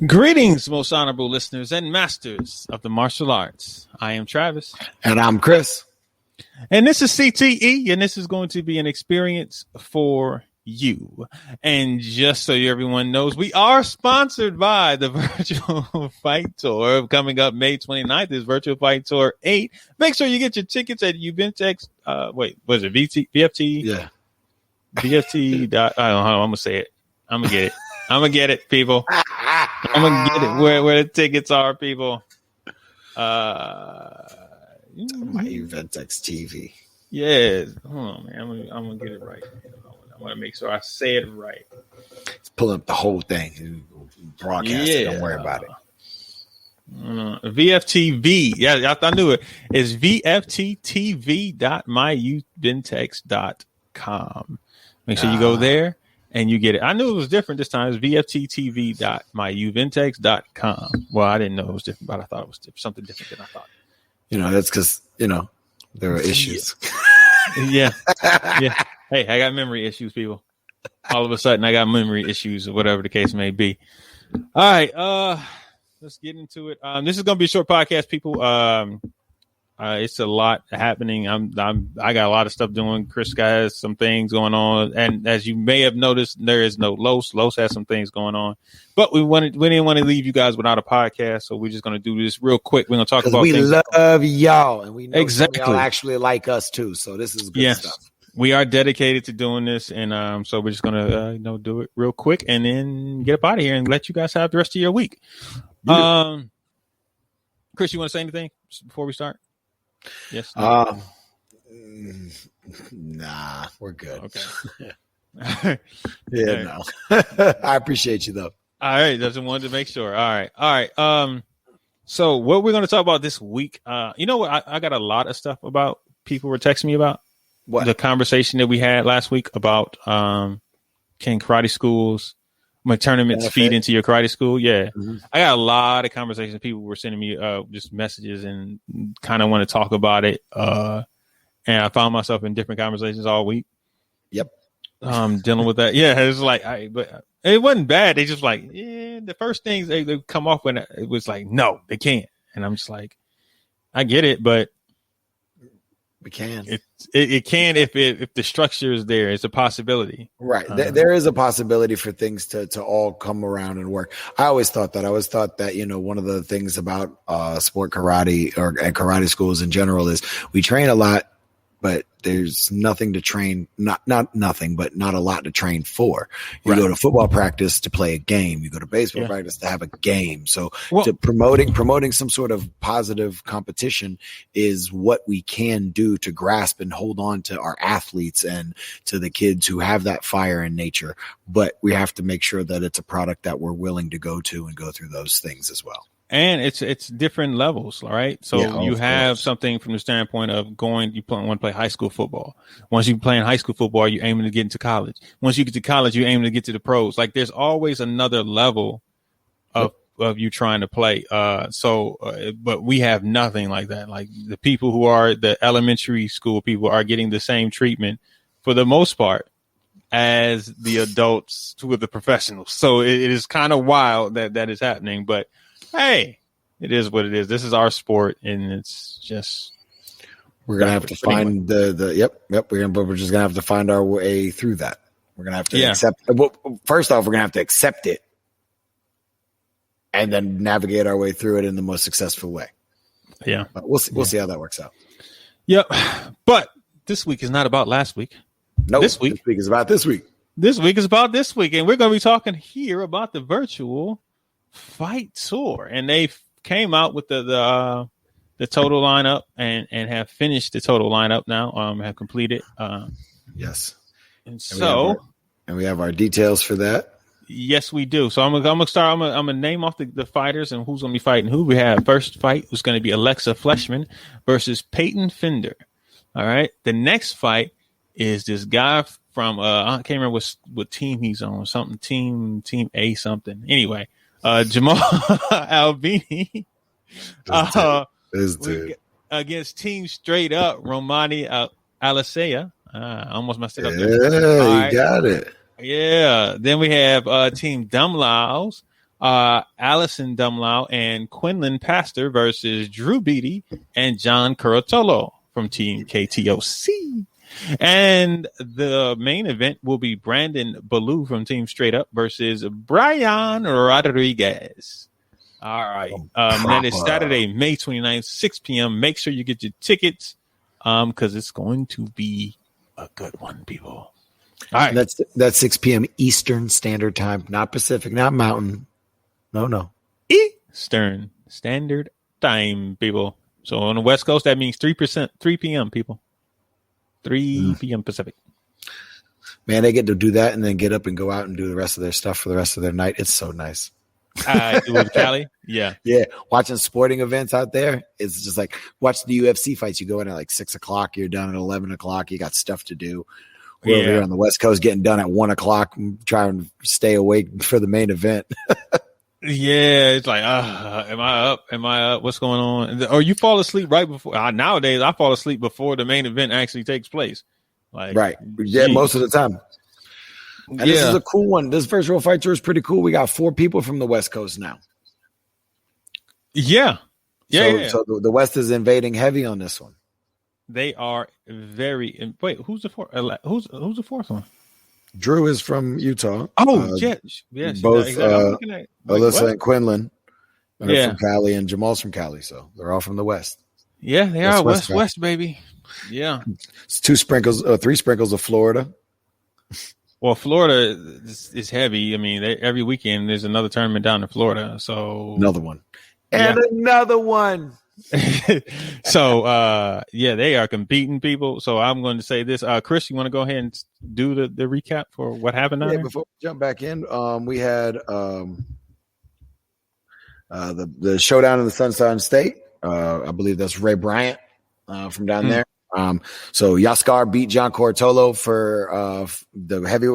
Greetings, most honorable listeners and masters of the martial arts. I am Travis. And I'm Chris. And this is CTE, and this is going to be an experience for you. And just so everyone knows, we are sponsored by the Virtual Fight Tour coming up May 29th. This Virtual Fight Tour 8. Make sure you get your tickets at Uventex. Was it VFT? Yeah. VFT. I don't know. I'm going to say it. I'm going to get it. I'm going to get it, people. I'm going to get it where the tickets are, people. My Uventex TV. Yeah. Hold on, man. I'm going to get it right. I want to make sure I say it right. It's pulling up the whole thing. Broadcast it. Don't worry about it. VFTV. Yeah, I knew it. It's VFTTV.myuventex.com. Make sure you go there and you get it. I knew it was different this time. It's VFTTV.myuventex.com. Well, I didn't know it was different, but I thought it was something different than I thought. That's because, there are issues. Yeah. Yeah. Hey, I got memory issues, people. All of a sudden, I got memory issues or whatever the case may be. All right. Let's get into it. This is going to be a short podcast, people. It's a lot happening. I got a lot of stuff doing. Chris has some things going on, and as you may have noticed, there is no Los. Los has some things going on, but we didn't want to leave you guys without a podcast, so we're just going to do this real quick. We're going to talk about. We love y'all, and we know exactly y'all actually like us too. So this is good stuff. We are dedicated to doing this, and so we're just going to do it real quick, and then get up out of here and let you guys have the rest of your week. Yeah. Chris, you want to say anything before we start? Yes. No. Nah, we're good. Okay. No. I appreciate you though. All right, just wanted to make sure. All right. So what we're going to talk about this week? You know what? I got a lot of stuff about people were texting me about. What? The conversation that we had last week about can karate schools, tournaments feed into your karate school? Yeah. Mm-hmm. I got a lot of conversations. People were sending me just messages and kind of want to talk about it. And I found myself in different conversations all week. Yep. Dealing with that. Yeah. It was like, but it wasn't bad. They just like, the first things they come off when it was like, no, they can't. And I'm just like, I get it, but we can. It can if the structure is there. It's a possibility. Right. There is a possibility for things to all come around and work. I always thought that. One of the things about sport karate and karate schools in general is we train a lot, but there's nothing to train, not nothing, but not a lot to train for. You go to football practice to play a game. You go to baseball practice to have a game. So promoting some sort of positive competition is what we can do to grasp and hold on to our athletes and to the kids who have that fire in nature. But we have to make sure that it's a product that we're willing to go to and go through those things as well. And it's different levels, all right? So you have something from the standpoint of want to play high school football. Once you play in high school football, you're aiming to get into college. Once you get to college, you're aiming to get to the pros. Like there's always another level of you trying to play. But we have nothing like that. Like the people who are the elementary school people are getting the same treatment for the most part as the adults who are the professionals. So it is kind of wild that is happening, but hey, it is what it is. This is our sport, and it's just we're gonna have to find We're just gonna have to find our way through that. We're gonna have to accept. Well, first off, we're gonna have to accept it, and then navigate our way through it in the most successful way. Yeah, but we'll see how that works out. Yep. But this week is not about last week. No, this week is about this week. This week is about this week, and we're gonna be talking here about the Virtual Fight Tour, and they came out with the total lineup and have finished the total lineup now. Have completed. Yes, and we have our details for that. Yes, we do. So I'm gonna start. I'm gonna name off the fighters and who's gonna be fighting who. We have first fight was gonna be Alexa Fleshman versus Peyton Fender. All right. The next fight is this guy from I can't remember what team he's on. Something team A something. Anyway. Jamal Albini against Team Straight Up Romani Alyssa. Almost messed it up. Yeah, you got it. Yeah. Then we have Team Dumb Laos Allison Dumlau and Quinlan Pastor versus Drew Beatty and John Curatolo from Team KTOC. And the main event will be Brandon Ballou from Team Straight Up versus Brian Rodriguez. All right. That is Saturday, May 29th, 6 p.m. Make sure you get your tickets because it's going to be a good one, people. All right. That's 6 p.m. Eastern Standard Time, not Pacific, not Mountain. No. Eastern Standard Time, people. So on the West Coast, that means 3 p.m., people. 3 p.m. Pacific. Man, they get to do that and then get up and go out and do the rest of their stuff for the rest of their night. It's so nice. With Cali? Yeah. Watching sporting events out there, it's just like watch the UFC fights. You go in at like 6 o'clock, you're done at 11 o'clock. You got stuff to do. We're over here on the West Coast getting done at 1 o'clock, trying to stay awake for the main event. Yeah, it's like, am I up? Am I up? What's going on? Or you fall asleep right before. Nowadays, I fall asleep before the main event actually takes place. Like, right. Yeah, most of the time. And this is a cool one. This virtual fight tour is pretty cool. We got 4 people from the West Coast now. Yeah. So the West is invading heavy on this one. They are very. Wait, who's the fourth? Who's the fourth one? Drew is from Utah. Oh, yeah. Both Alyssa and Quinlan are from Cali, and Jamal's from Cali. So they're all from the West. Yeah, they are West, baby. Yeah. It's 3 sprinkles of Florida. Well, Florida is heavy. I mean, every weekend there's another tournament down in Florida. So another one. And another one. So they are competing, people. So I'm going to say this. Chris, you want to go ahead and do the recap for what happened down there? Before we jump back in, we had the showdown in the Sunshine State. I believe that's Ray Bryant from down there. So Yaskar beat John Curatolo for the heavy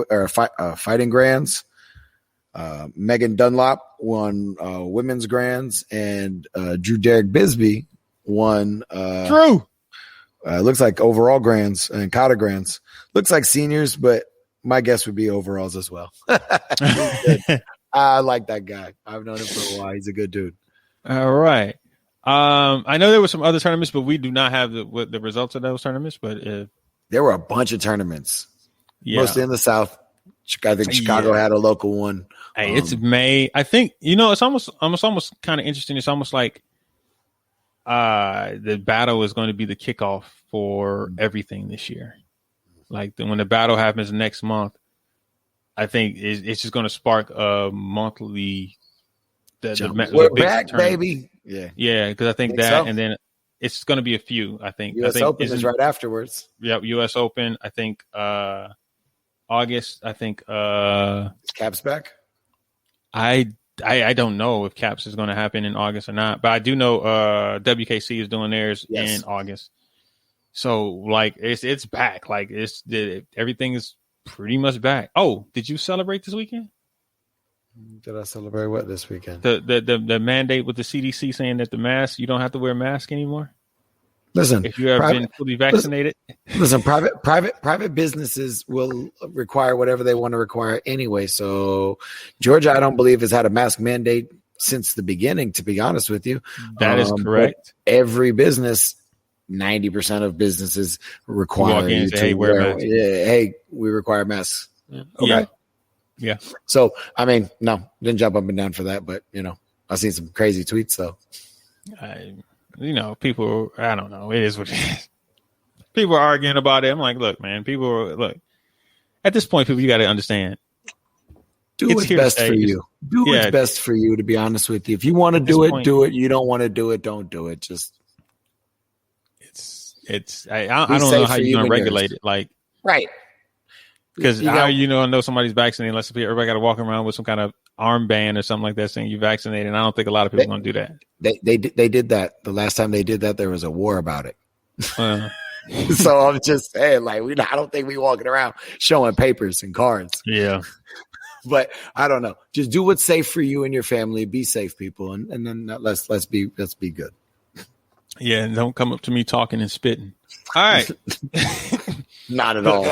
fighting grands. Megan Dunlop won women's grands, and Drew Derek Bisbee won looks like overall grands and kata grands. Looks like seniors, but my guess would be overalls as well. I like that guy. I've known him for a while. He's a good dude. All right. I know there were some other tournaments, but we do not have the results of those tournaments. But there were a bunch of tournaments, mostly in the South. I think Chicago had a local one. Hey, it's May. I think it's almost kind of interesting. It's almost like the battle is going to be the kickoff for everything this year. Like when the battle happens next month, I think it's just going to spark a monthly. We're back, baby. Yeah, because I think that, so. And then it's going to be a few. I think U.S. Open is right afterwards. Yep, U.S. Open. I think August. I think Caps back. I don't know if Caps is going to happen in August or not, but I do know WKC is doing theirs in August. So like it's back. Like everything is pretty much back. Oh, did you celebrate this weekend? Did I celebrate what this weekend? The mandate with the CDC saying that you don't have to wear a mask anymore. Listen, if you have been fully vaccinated. Listen, private businesses will require whatever they want to require anyway. So Georgia, I don't believe, has had a mask mandate since the beginning, to be honest with you. That is correct. Every business, 90% of businesses require you to wear a mask. Hey, we require masks. Yeah. Okay. Yeah. So, I mean, no, didn't jump up and down for that, but I've seen some crazy tweets though. People, I don't know. It is what it is. People are arguing about it. I'm like, look, man, at this point, people, you got to understand. Do what's best for you. Do what's best for you, to be honest with you. If you want to do it, do it. You don't want to do it, don't do it. Just I don't know how you're going to regulate it. Like, right. Because how know somebody's vaccinated unless everybody got to walk around with some kind of armband or something like that saying you're vaccinated. And I don't think a lot of people are going to do that. They did that. The last time they did that, there was a war about it. So I'm just saying, like, I don't think we walking around showing papers and cards. Yeah. But I don't know. Just do what's safe for you and your family. Be safe, people, and then let's be good. Yeah, and don't come up to me talking and spitting. All right. Not at all.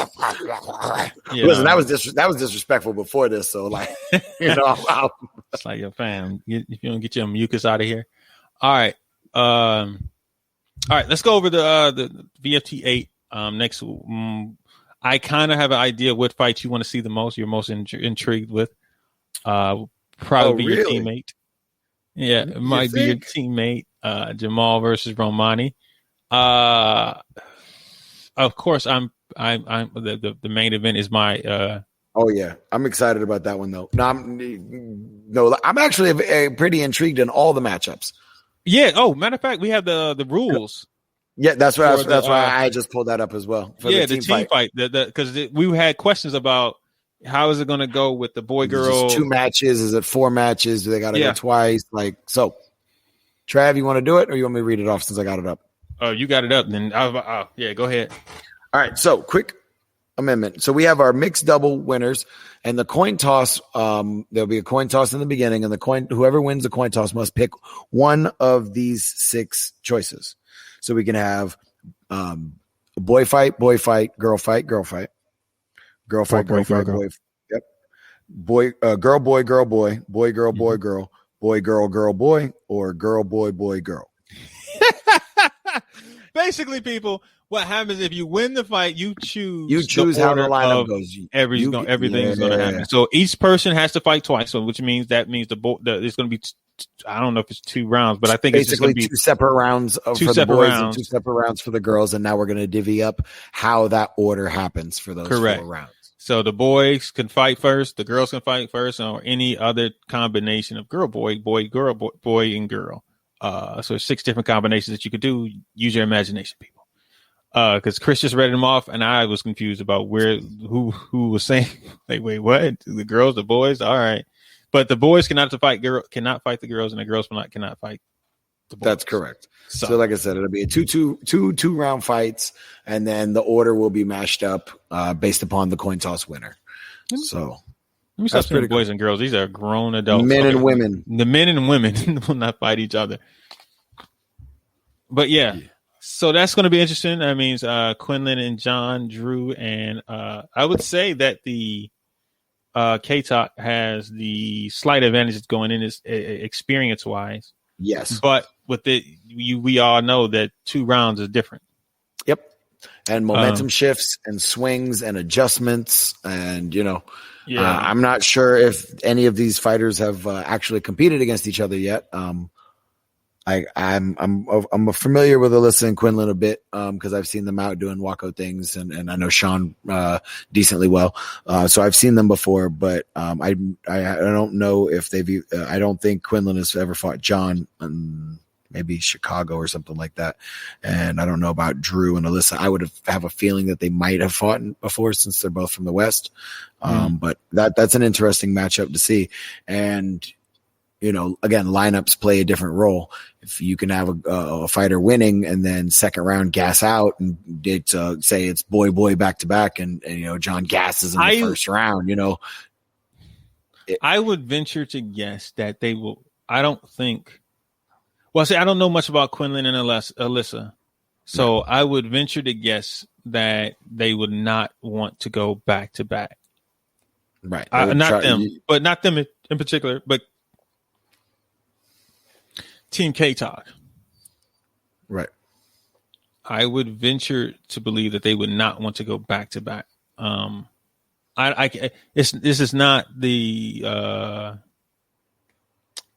Listen, that was disrespectful before this. So, like, it's like, your fam, if you don't get your mucus out of here. All right. All right. Let's go over the VFT8 next. I kind of have an idea what fight you want to see the most. You're most intrigued with. Probably your teammate. Yeah, it might be your teammate. Jamal versus Romani. Of course, I'm the main event is my. Oh yeah, I'm excited about that one though. No, I'm actually pretty intrigued in all the matchups. Yeah. Oh, matter of fact, we have the rules. Yeah, that's why I just pulled that up as well. The team fight. Because we had questions about how is it going to go with the boy girl. Is it 2 matches? Is it 4 matches? Do they got to go twice? Like so. Trav, you want to do it, or you want me to read it off since I got it up? Oh, you got it up. Then yeah, go ahead. All right. So quick amendment. So we have our mixed double winners and the coin toss. There'll be a coin toss in the beginning, and whoever wins the coin toss must pick one of these 6 choices. So we can have boy fight, girl fight, girl fight, girl fight, boy. Yep. Boy, girl, boy, girl, boy, boy, girl, boy, girl, boy, girl, girl, boy, or girl, boy, boy, girl. Basically, people, what happens if you win the fight? You choose how the lineup goes. Everything's going to happen. So each person has to fight twice. So which means it's going to be. I don't know if it's 2 rounds, but I think basically it's going to be 2 separate rounds for the boys and 2 separate rounds for the girls. And now we're going to divvy up how that order happens for those 4 rounds. So the boys can fight first, the girls can fight first, or any other combination of girl, boy, girl, boy, and girl. So 6 different combinations that you could do. Use your imagination, people. Because Chris just read them off, and I was confused about who was saying like, wait, what? The girls, the boys, all right, but the boys cannot fight the girls, and the girls cannot fight the boys. That's correct. So like I said, it'll be a two round fights, and then the order will be mashed up based upon the coin toss winner. So. Let me stop saying boys and girls. These are grown adults. Men and women. The men and women will not fight each other. But yeah. So that's going to be interesting. That means Quinlan and John, Drew, and I would say that the K-Talk has the slight advantage going in is experience-wise. Yes. But with it, we all know that 2 rounds is different. Yep. And momentum shifts and swings and adjustments and, I'm not sure if any of these fighters have actually competed against each other yet. I'm familiar with Alyssa and Quinlan a bit because I've seen them out doing walkout things, and I know Sean decently well. So I've seen them before, but I don't know if they've. I don't think Quinlan has ever fought John. Maybe Chicago or something like that. And I don't know about Drew and Alyssa. I would have a feeling that they might have fought before since they're both from the West. But that's an interesting matchup to see. And, again, lineups play a different role. If you can have a fighter winning and then second round gas out and say it's boy back to back and John gasses in the first round, I would venture to guess that they will. I don't think. Well, see, I don't know much about Quinlan and Alyssa, so I would venture to guess that they would not want to go back to back. Right. Not them in particular, but Team K-Talk. Right. I would venture to believe that they would not want to go back to back. This is not the.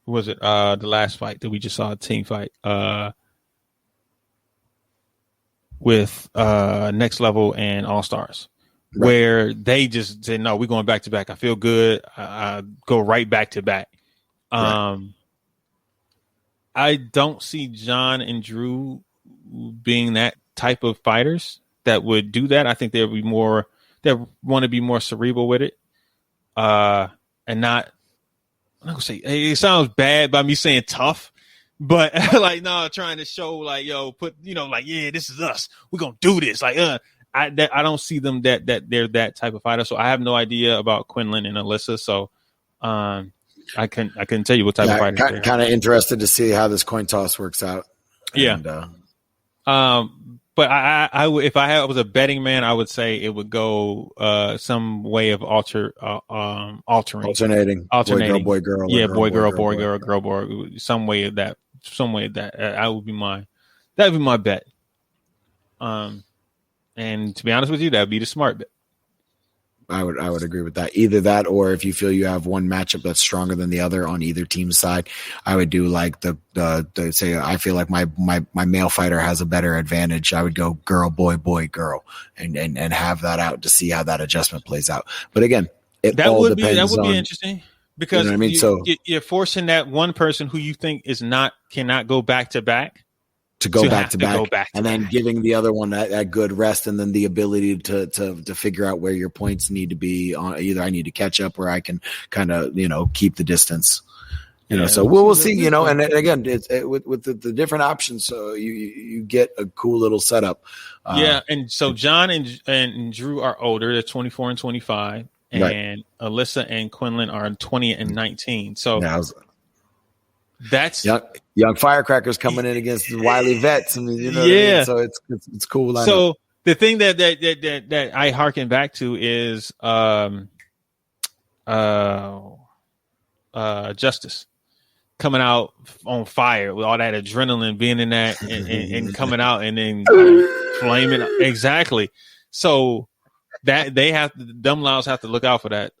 Was it the last fight that we just saw, a team fight with Next Level and All Stars, where they just said, no, we're going back to back. I feel good. I go right back to back. I don't see John and Drew being that type of fighters that would do that. I think they want to be more cerebral with it and not. I'm not gonna say it sounds bad by me saying tough, but trying to show this is us. We're gonna do this. I don't see them that they're that type of fighter. So I have no idea about Quinlan and Alyssa. So I couldn't tell you what type of fighter they're. Kind of interested to see how this coin toss works out. Yeah. But I would, if I was a betting man, I would say it would go some way of alternating, boy girl, yeah, boy girl, some way of that, that would be my bet. And to be honest with you, that'd be the smart bet. I would agree with that. Either that, or if you feel you have one matchup that's stronger than the other on either team's side, I would do like the say, I feel like my male fighter has a better advantage. I would go girl, boy, girl, and have that out to see how that adjustment plays out. But again, that would be interesting, because you know what I mean? So you're forcing that one person who you think cannot go back to back. To go back to back, and then giving the other one that good rest, and then the ability to figure out where your points need to be on. Either I need to catch up, or I can kind of keep the distance. So we'll see. And again, it's with the different options, so you get a cool little setup. And so John and Drew are older; they're 24 and 25, and right. Alyssa and Quinlan are 20 and 19. So. That's young firecrackers coming in against the wily vets. I mean, what I mean? So it's cool. Lineup. So the thing that I harken back to is Justice coming out on fire with all that adrenaline, being in that and coming out and then flaming. Exactly. So that them Laos have to look out for that,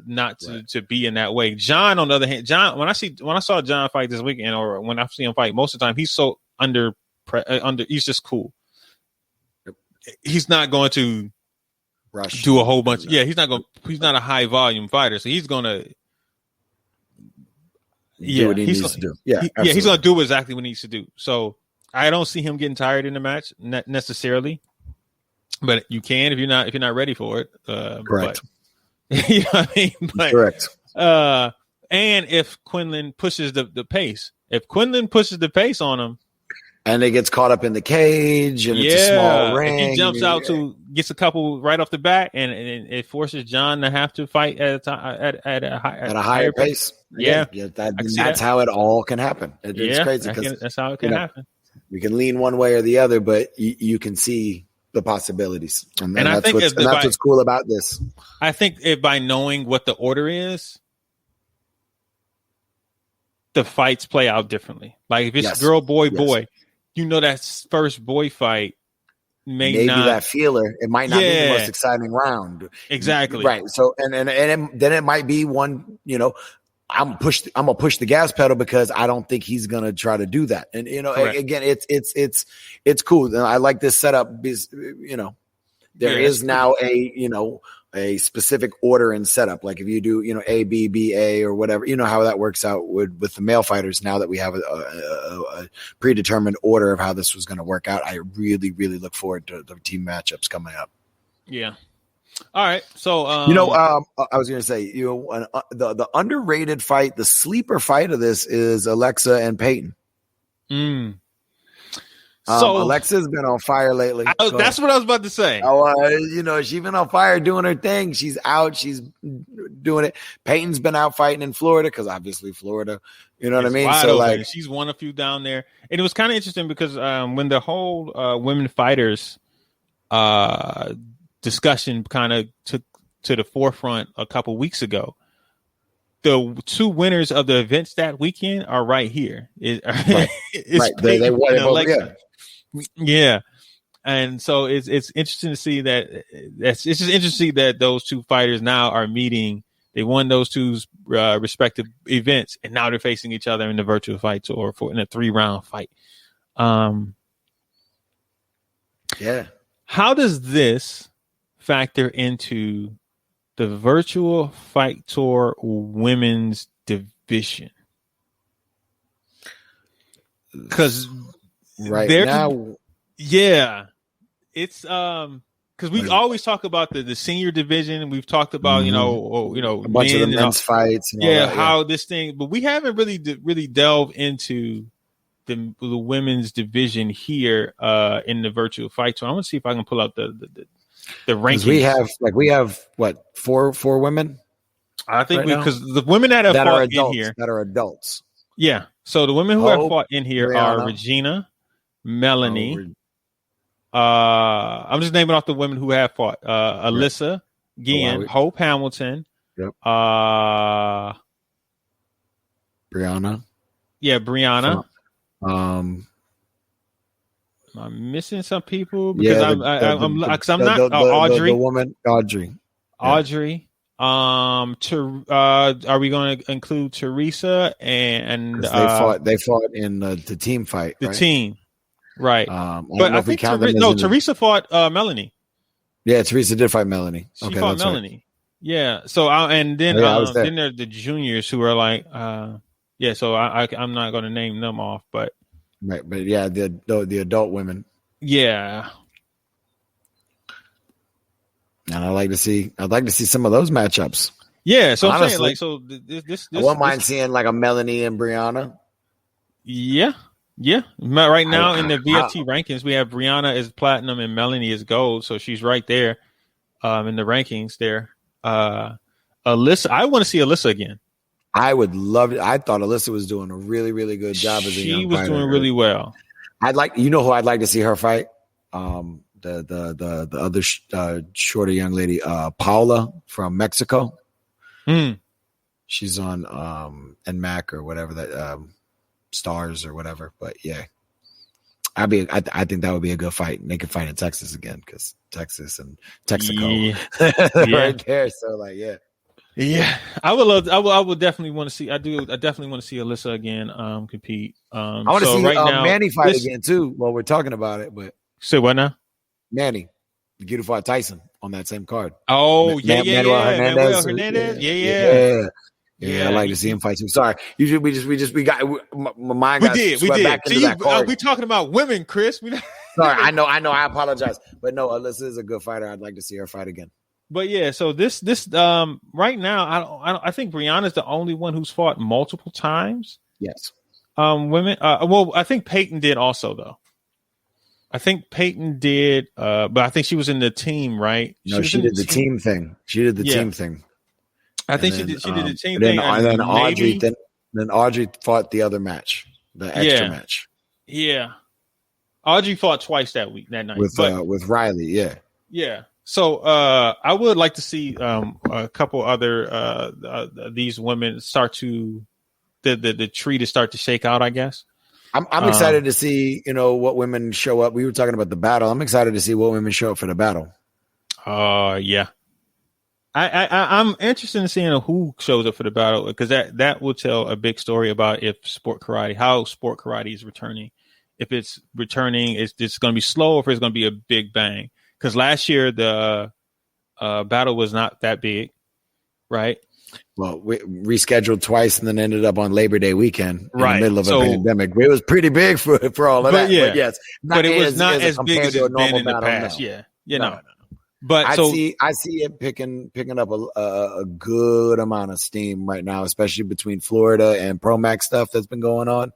not to be in that way. John, on the other hand, when I saw John fight this weekend, or when I see him fight, most of the time he's so under, he's just cool. He's not going to rush, do a whole bunch. Yeah, he's not a high volume fighter, so he's gonna. Do what he needs to do. He's gonna do exactly what he needs to do. So I don't see him getting tired in the match necessarily. But you can if you're not ready for it. Correct. But, you know what I mean? But, correct. And if Quinlan pushes the pace, on him, and it gets caught up in the cage, and it's a small ring, if he jumps out gets a couple right off the bat, and it forces John to have to fight at a higher pace. That's how it all can happen. It's crazy because that's how it can happen. We can lean one way or the other, but you can see the possibilities, and I think that's what's cool about this. I think by knowing what the order is, the fights play out differently. Like if it's girl, boy, that first boy fight maybe not that feeler. It might not be the most exciting round. Exactly. Right. So and then it might be one. I'm gonna push the gas pedal because I don't think he's gonna try to do that. And again, it's cool. And I like this setup because there is now a specific order and setup. Like if you do A B B A or whatever, how that works out with the male fighters. Now that we have a predetermined order of how this was going to work out, I really really look forward to the team matchups coming up. Yeah. All right, so I was going to say, the underrated fight, the sleeper fight of this is Alexa and Peyton. So Alexa's been on fire lately. That's what I was about to say. She's been on fire doing her thing. She's out. She's doing it. Peyton's been out fighting in Florida because obviously Florida. You know what I mean? So open. She's won a few down there, and it was kind of interesting because when the whole women fighters discussion kind of took to the forefront a couple weeks ago, the two winners of the events that weekend are right here. They won. Yeah. And so it's interesting to see that it's just interesting to see that those two fighters now are meeting. They won those two respective events, and now they're facing each other in the virtual fight tour in a 3-round fight. How does this factor into the virtual fight tour women's division? Because it's because we always talk about the senior division. We've talked about a bunch of the men's fights. How this thing, but we haven't really delved into the women's division here in the virtual fight tour. I want to see if I can pull out the rankings. We have what, four women? I think because the women that have fought in here that are adults. Yeah. So the women who have fought in here are Regina, Melanie, I'm just naming off the women who have fought. Alyssa, again, Hope Hamilton. Yep. Brianna. Yeah, Brianna. Am I missing some people? Because I'm not Audrey. The woman Audrey. Audrey. Are we going to include Teresa and they fought in the team fight? The team, right? But I think Teresa fought Melanie. Yeah, Teresa did fight Melanie. She fought Melanie. Right. Yeah. So then there's the juniors who are like, yeah. So I'm not going to name them off, but right. But yeah, the adult women. Yeah. And I'd like to see some of those matchups. Yeah. So honestly, I'm saying this I wouldn't mind seeing like a Melanie and Brianna. Yeah. Yeah. Right now in the VFT rankings, we have Brianna is platinum and Melanie is gold. So she's right there in the rankings there. Alyssa, I want to see Alyssa again. I would love it. I thought Alyssa was doing a really, really good job as a young fighter. She was doing really well. Who I'd like to see her fight? The other shorter young lady, Paula from Mexico. She's on NMAC or whatever that Stars or whatever. But yeah, I think that would be a good fight. And they could fight in Texas again because Texas and Texaco right there. So like, yeah. Yeah, I would definitely want to see. I definitely want to see Alyssa again compete. I want to see Manny fight again too. While we're talking about it, but say what now? Manny, the fought Tyson on that same card. Oh Manuel Hernandez. Yeah, I like to see him fight too. Sorry, usually we got my mind got swept back into that card. We talking about women, Chris. Sorry, I know. I apologize, but no, Alyssa is a good fighter. I'd like to see her fight again. But yeah, so this right now, I think Brianna's the only one who's fought multiple times. Yes. Women. Well, I think Peyton did also though. I think Peyton did, but I think she was in the team, right? No, she did the team thing. She did the team thing. I think she did the team thing. And then Audrey, then Audrey fought the other match, the extra match. Yeah. Audrey fought twice that night with Riley. Yeah. Yeah. So I would like to see a couple other these women start to the tree to start to shake out, I guess. I'm excited to see, what women show up. We were talking about the battle. I'm excited to see what women show up for the battle. Yeah. I'm interested in seeing who shows up for the battle because that will tell a big story about how sport karate is returning. If it's returning, it's going to be slow, or if it's going to be a big bang. Because last year the battle was not that big, right? Well, we rescheduled twice and then ended up on Labor Day weekend in the middle of a pandemic. It was pretty big for all of that. Yeah. But yes, but it was not as big as it's been in the past. No. Yeah, No. But I see it picking up a good amount of steam right now, especially between Florida and Promax stuff that's been going on.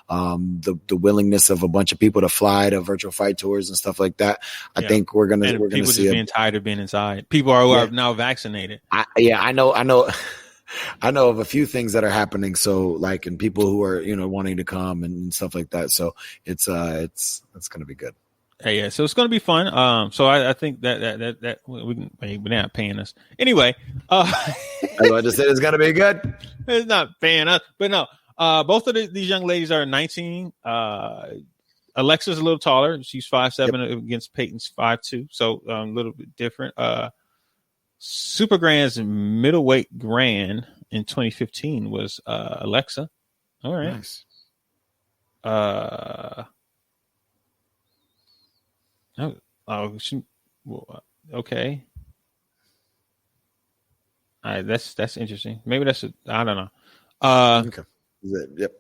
The willingness of a bunch of people to fly to virtual fight tours and stuff like that. I think we're gonna people see just being tired of being inside. People are now vaccinated. I know. I know of a few things that are happening. So and people who are wanting to come and stuff like that. So it's gonna be good. Yeah, so it's going to be fun. So I think that we're not paying us anyway. I just said it's going to be good. It's not paying us, but no. Both of these young ladies are 19. Alexa's a little taller. She's 5'7" against Peyton's 5'2", so a little bit different. Super Grand's middleweight grand in 2015 was Alexa. All right. Nice. Okay. All right, that's interesting. Maybe I don't know. Okay. Yep.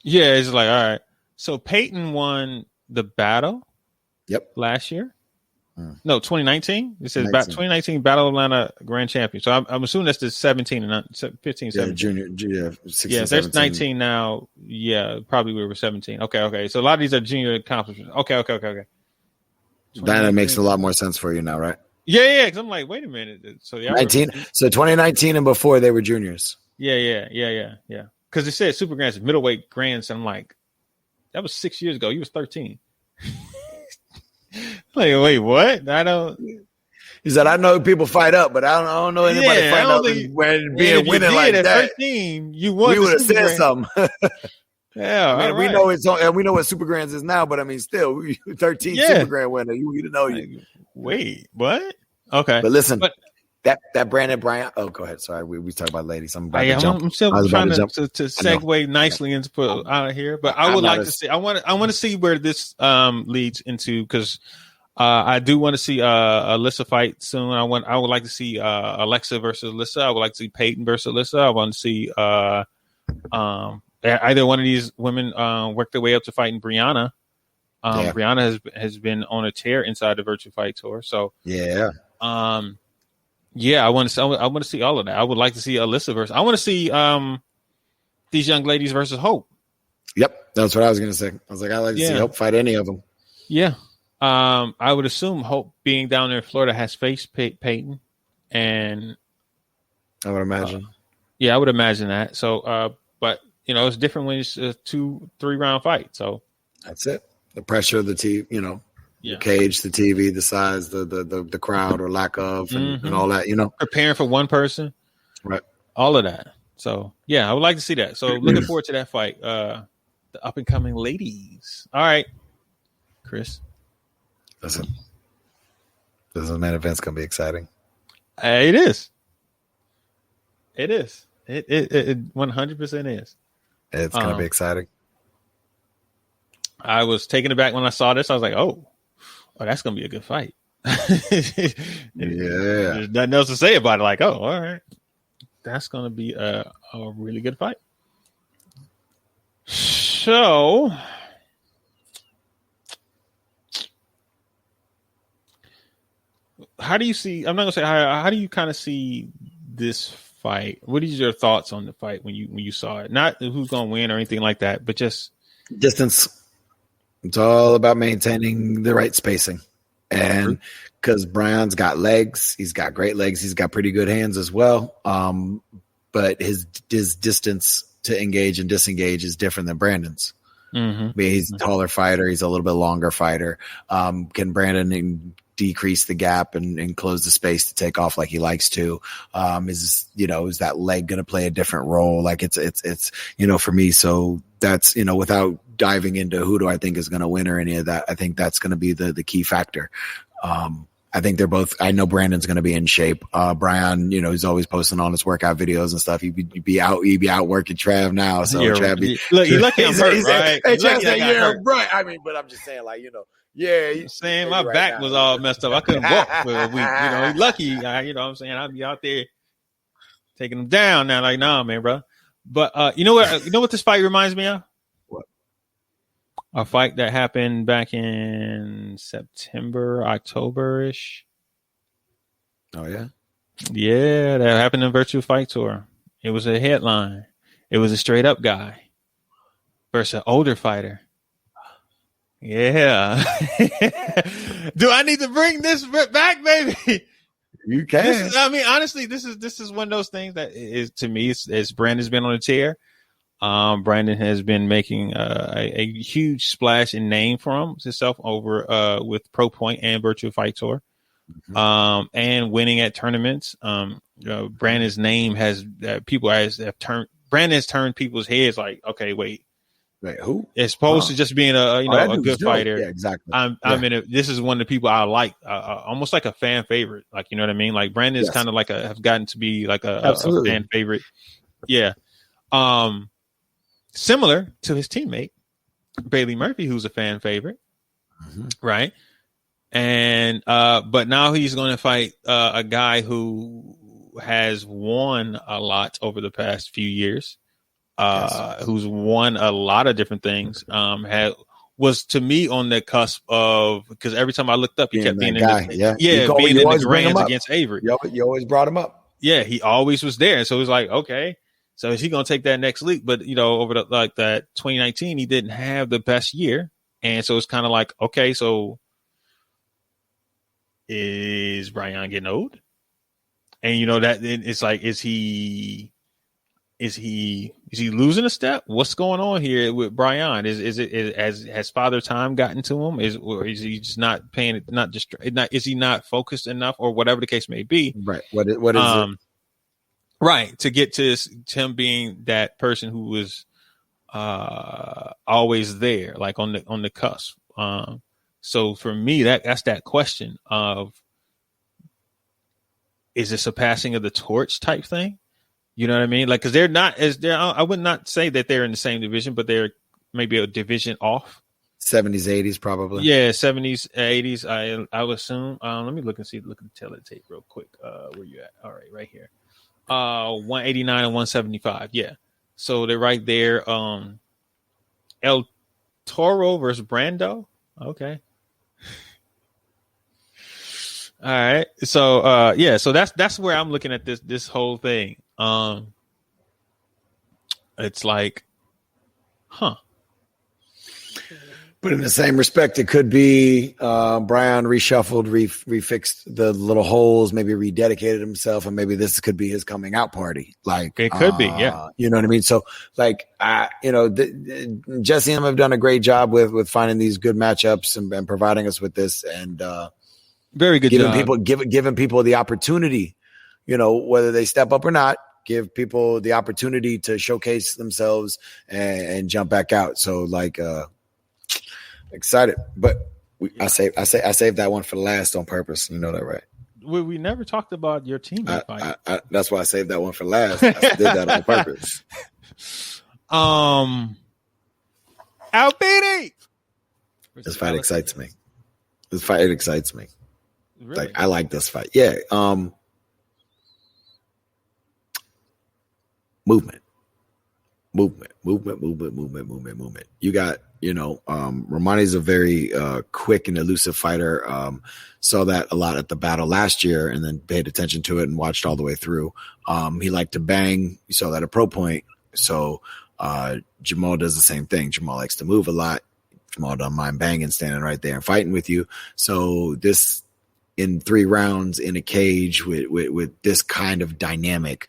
Yeah, it's like all right. So Peyton won the battle. Yep. Last year. No, 2019. It says 2019 Battle of Atlanta Grand Champion. So I'm assuming that's the 17 and 15, 17. Junior, 16, yeah, there's 19 now. Yeah, probably we were 17. Okay. So a lot of these are junior accomplishments. Okay. That makes a lot more sense for you now, right? Yeah. Because I'm like, wait a minute. So 19. So 2019 and before they were juniors. Yeah. Because it said Super Grand's middleweight grands. I'm like, that was 6 years ago. He was 13. Like, wait, what? I don't. He said, I know people fight up, but I don't know anybody fight up when being winning like at that. 13, you won. We would have said something. Yeah, I mean, we know what Super Grands is now, but I mean, still, 13 Super Grand winner. You didn't know you. Wait, what? Okay, but listen, that Brandon Bryant. Oh, go ahead. Sorry, we talk about ladies. I'm about to jump. I'm still trying to segue nicely into put out of here, but I would like to see. I want to see where this leads into, because I do want to see Alyssa fight soon. I would like to see Alexa versus Alyssa. I would like to see Peyton versus Alyssa. I want to see either one of these women work their way up to fighting Brianna. Brianna has been on a tear inside the Virtual Fight Tour. So I want to see all of that. I would like to see Alyssa versus. I want to see these young ladies versus Hope. Yep, that's what I was going to say. I was like, I'd like to see Hope fight any of them. Yeah. I would assume Hope, being down there in Florida, has faced Peyton, and I would imagine. I would imagine that. So, but it's different when it's a 2-3 round fight. So that's it. The pressure of the TV, the cage, the TV, the size, the crowd or lack of, and all that. Preparing for one person, right? All of that. So I would like to see that. So looking forward to that fight. The up and coming ladies. All right, Chris. Listen, this main event's gonna be exciting. It is. It 100% is. It's gonna be exciting. I was taken aback when I saw this. I was like, "Oh, that's gonna be a good fight." There's nothing else to say about it. Like, oh, all right, that's gonna be a really good fight. So. How do you see? I'm not gonna say how do you kind of see this fight? What is your thoughts on the fight when you saw it? Not who's gonna win or anything like that, but just distance. It's all about maintaining the right spacing, and because Brian's got legs, he's got great legs, he's got pretty good hands as well. But his distance to engage and disengage is different than Brandon's. I mean, he's a taller fighter, he's a little bit longer fighter. Can Brandon decrease the gap and close the space to take off like he likes to? Is that leg going to play a different role? Like it's for me. So that's, without diving into who do I think is going to win or any of that, I think that's going to be the key factor. I think they're both. I know Brandon's going to be in shape. Brian, he's always posting on his workout videos and stuff. He'd be out working Trav now. So Trav, you're lucky I'm hurt, right? Hey, Trav said, right. I mean, but I'm just saying, like, saying my back was all messed up. I couldn't walk for a week. He's lucky. What I'm saying, I'd be out there taking him down now. Like, nah, man, bro. But you know what this fight reminds me of? What? A fight that happened back in September, October-ish. Oh yeah. Yeah, that happened in Virtual Fight Tour. It was a headline. It was a straight up guy versus an older fighter. Yeah. Do I need to bring this back, baby? You can. Honestly, this is one of those things that is, to me, it's Brandon's been on a tear. Brandon has been making a huge splash in name for himself over with Pro Point and Virtual Fight Tour, and winning at tournaments. Brandon's name has Brandon has turned people's heads. Like, okay, wait. Right, who? As opposed to just being a good fighter. Yeah, exactly. This is one of the people I like, almost like a fan favorite. Like, you know what I mean? Like Brandon is kind of like have gotten to be like a fan favorite. Yeah. Similar to his teammate Bailey Murphy, who's a fan favorite, right? And but now he's going to fight a guy who has won a lot over the past few years. Who's won a lot of different things, was to me on the cusp of, because every time I looked up, he kept being in the grands against Avery. You always brought him up. Yeah, he always was there. And so it was like, okay, so is he going to take that next leap? But, over that 2019, he didn't have the best year. And so it's kind of like, okay, so is Brian getting old? And, that it's like, is he Is he losing a step? What's going on here with Brian? Has Father Time gotten to him? Is he just not paying it? Is he not focused enough, or whatever the case may be? Right. What is it? Right, to get to him being that person who was always there, like on the cusp. So for me, that's that question of, is this a passing of the torch type thing? You know what I mean? Like, because I would not say that they're in the same division, but they're maybe a division off. 70s, 80s, probably. Yeah, 70s, 80s. I would assume. Let me look at the tape real quick. Where you at? All right, right here. 189 and 175. Yeah. So they're right there. El Toro versus Brando. Okay. All right. So yeah, so that's where I'm looking at this whole thing. It's like, huh. But in the same respect, it could be Brian reshuffled, refixed the little holes, maybe rededicated himself, and maybe this could be his coming out party. Like, it could be, yeah. You know what I mean? So, like, Jesse and him have done a great job with finding these good matchups and providing us with this, and very good job. Giving people the opportunity, whether they step up or not, give people the opportunity to showcase themselves and jump back out. So, like, excited, but I saved that one for the last on purpose. You know that, right? We never talked about your teammate fight. That's why I saved that one for last. I did that on purpose. Albini. This fight excites me. It excites me. Really? Like, I like this fight. Yeah. Movement. You got, Romani's a very quick and elusive fighter. Saw that a lot at the battle last year and then paid attention to it and watched all the way through. He liked to bang. You saw that at Pro Point. So Jamal does the same thing. Jamal likes to move a lot. Jamal don't mind banging, standing right there and fighting with you. So this, in 3 rounds in a cage with this kind of dynamic,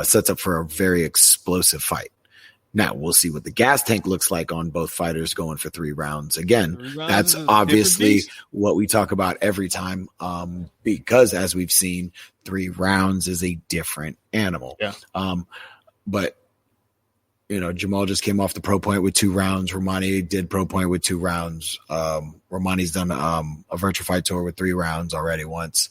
sets up for a very explosive fight. Now we'll see what the gas tank looks like on both fighters going for 3 rounds. Again, that's obviously what we talk about every time, because as we've seen, 3 rounds is a different animal. Yeah. But Jamal just came off the Pro Point with 2 rounds. Romani did Pro Point with 2 rounds. Romani's done a virtual fight tour with 3 rounds already once.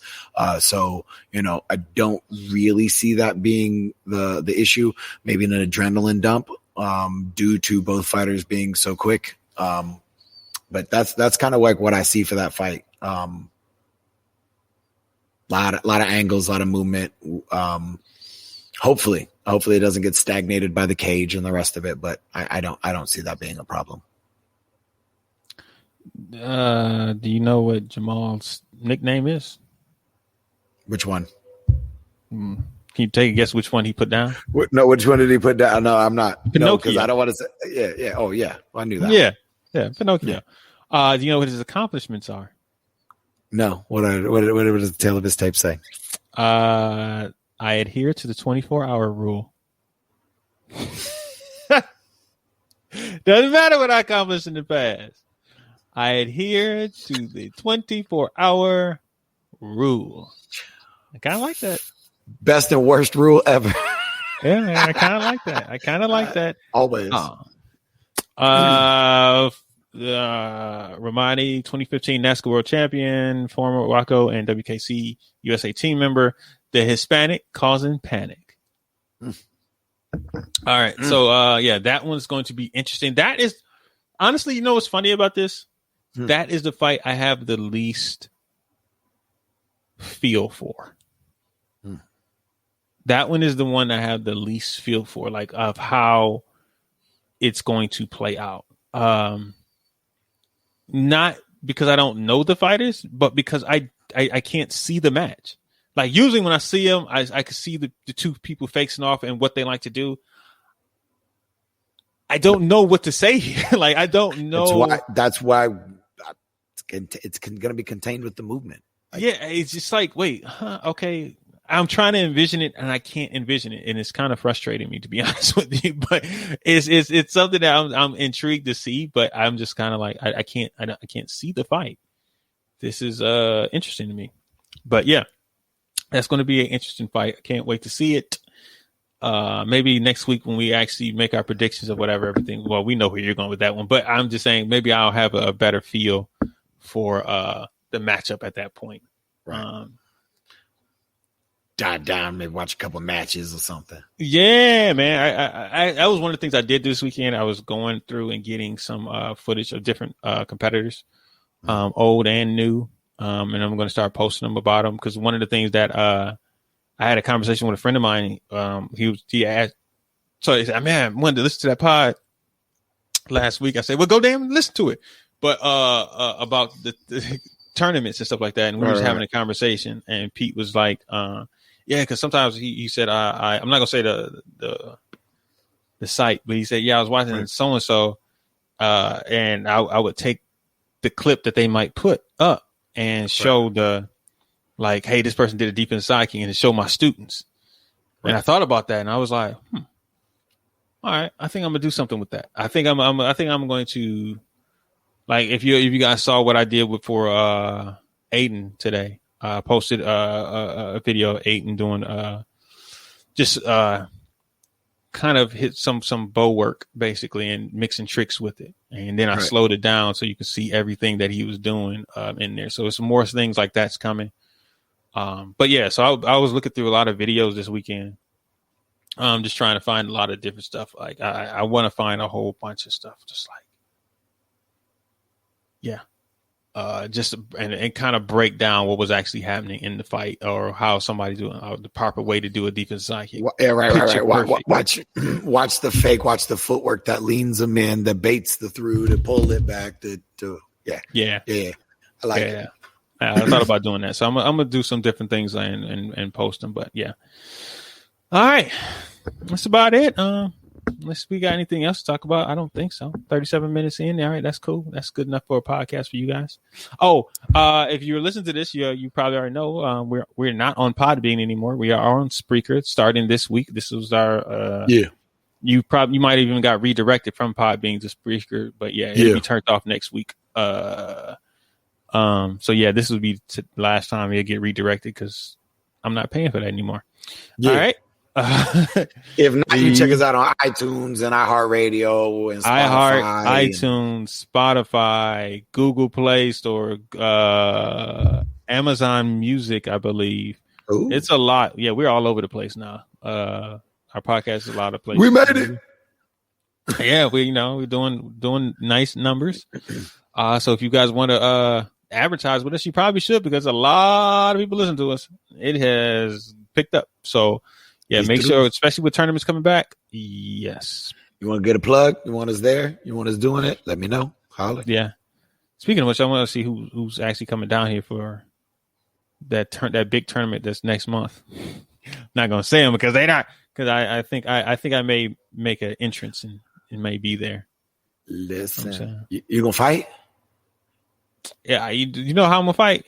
So I don't really see that being the issue. Maybe an adrenaline dump due to both fighters being so quick. But that's kind of like what I see for that fight. Lot of angles, a lot of movement. Hopefully it doesn't get stagnated by the cage and the rest of it, but I don't see that being a problem. Do you know what Jamal's nickname is? Which one? Can you take a guess which one he put down? No, which one did he put down? No, I'm not. Pinocchio. Because I don't want to say. Yeah. Oh, yeah. I knew that. Yeah. Pinocchio. Do you know what his accomplishments are? No. What does the tail of his tape say? I adhere to the 24-hour rule. Doesn't matter what I accomplished in the past. I adhere to the 24-hour rule. I kind of like that. Best and worst rule ever. Yeah, man, I kind of like that. Always. Romani, 2015 NASCAR World Champion, former Waco and WKC USA team member. The Hispanic causing panic. All right. So, that one's going to be interesting. That is, honestly, what's funny about this? That is the fight I have the least feel for. That one is the one I have the least feel for, like, of how it's going to play out. Not because I don't know the fighters, but because I can't see the match. Like, usually when I see them, I can see the 2 people facing off and what they like to do. I don't know what to say here. Like, I don't know. That's why it's going to be contained with the movement. Like, yeah, it's just like, wait, okay. I'm trying to envision it and I can't envision it, and it's kind of frustrating me, to be honest with you. But it's something that I'm intrigued to see, but I'm just kind of like I can't see the fight. This is interesting to me, but yeah, that's going to be an interesting fight. I can't wait to see it. Maybe next week when we actually make our predictions of whatever everything. Well, we know where you're going with that one, but I'm just saying maybe I'll have a better feel for the matchup at that point. Right. Dive down, maybe watch a couple matches or something. Yeah, man. I that was one of the things I did this weekend. I was going through and getting some footage of different competitors, old and new, and I'm going to start posting them about them, because one of the things that I had a conversation with a friend of mine. He asked, so he said, "Man, I wanted to listen to that pod last week." I said, "Well, go damn listen to it," but about the tournaments and stuff like that, and we were just having a conversation, and Pete was like, yeah, because sometimes he said, I'm not gonna say the site, but he said, yeah, I was watching so and so, and I would take the clip that they might put up and show the, like, hey, this person did a defense side king, and to show my students. And I thought about that, and I was like, all right, I think I'm gonna do something with that. I think I'm going to, like, if you guys saw what I did for Aiden today. Posted a video of Aiden doing just kind of hit some bow work basically and mixing tricks with it, and then I slowed it down so you can see everything that he was doing in there. So it's more things like that's coming. But yeah, so I was looking through a lot of videos this weekend. Just trying to find a lot of different stuff. Like I want to find a whole bunch of stuff, just like just and kind of break down what was actually happening in the fight, or how somebody's doing the proper way to do a defensive side kick. Yeah, right. Watch the fake, watch the footwork that leans them in, that baits the through, to pull it back, yeah. I like it. I thought about doing that, so I'm gonna do some different things and post them. But yeah, all right, that's about it. Unless we got anything else to talk about, I don't think so. 37 minutes in. All right, that's cool. That's good enough for a podcast for you guys. Oh, if you're listening to this, you probably already know we're not on Podbean anymore. We are on Spreaker starting this week. This was our You might have even got redirected from Podbean to Spreaker, but it'll be turned off next week. So yeah, this will be the last time it'll get redirected because I'm not paying for that anymore. Yeah. All right. If not, you check us out on iTunes and iHeartRadio and Spotify. iTunes, Spotify, Google Play Store, Amazon Music, I believe. Ooh. It's a lot. Yeah, we're all over the place now. Our podcast is a lot of places. We made it. Yeah, we're doing nice numbers. So if you guys want to advertise with us, you probably should, because a lot of people listen to us. It has picked up. So yeah, make sure, especially with tournaments coming back. Yes. You want to get a plug? You want us there? You want us doing it? Let me know. Holler. Yeah. Speaking of which, I want to see who's actually coming down here for that big tournament that's next month. Not gonna say them because they're not. Because I think I may make an entrance and may be there. Listen, you gonna fight? Yeah, you know how I'm gonna fight.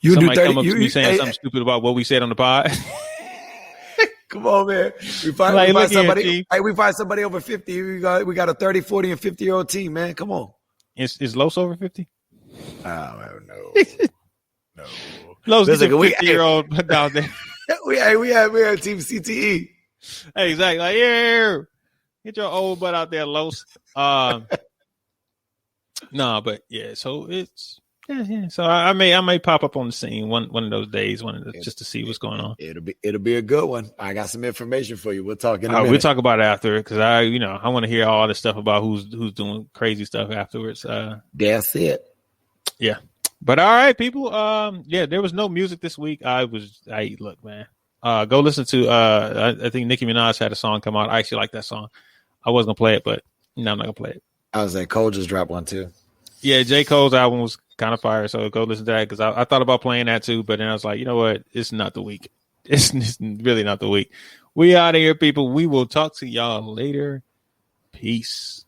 Somebody come up to me saying something stupid about what we said on the pod. Come on, man. We find somebody. We find somebody over 50. We got a 30, 40, and 50-year-old team, man. Come on. Is Los over 50? Oh, no. No. Los is a 50-year-old down there. we had Team CTE. Hey, exactly. Like, yeah, get your old butt out there, Los. No, but yeah. So it's. Yeah. So I may pop up on the scene one of those days, just to see what's going on. It'll be a good one. I got some information for you. We'll talk in a minute. We'll talk about it after, because I want to hear all the stuff about who's doing crazy stuff afterwards. That's it. Yeah. But all right, people. There was no music this week. Look, man. Go listen to. I think Nicki Minaj had a song come out. I actually like that song. I wasn't gonna play it, but no, I'm not gonna play it. I was like, Cole just dropped one too. Yeah, J. Cole's album was kind of fire, so go listen to that, because I thought about playing that too, but then I was like, you know what? It's not the week. It's really not the week. We out of here, people. We will talk to y'all later. Peace.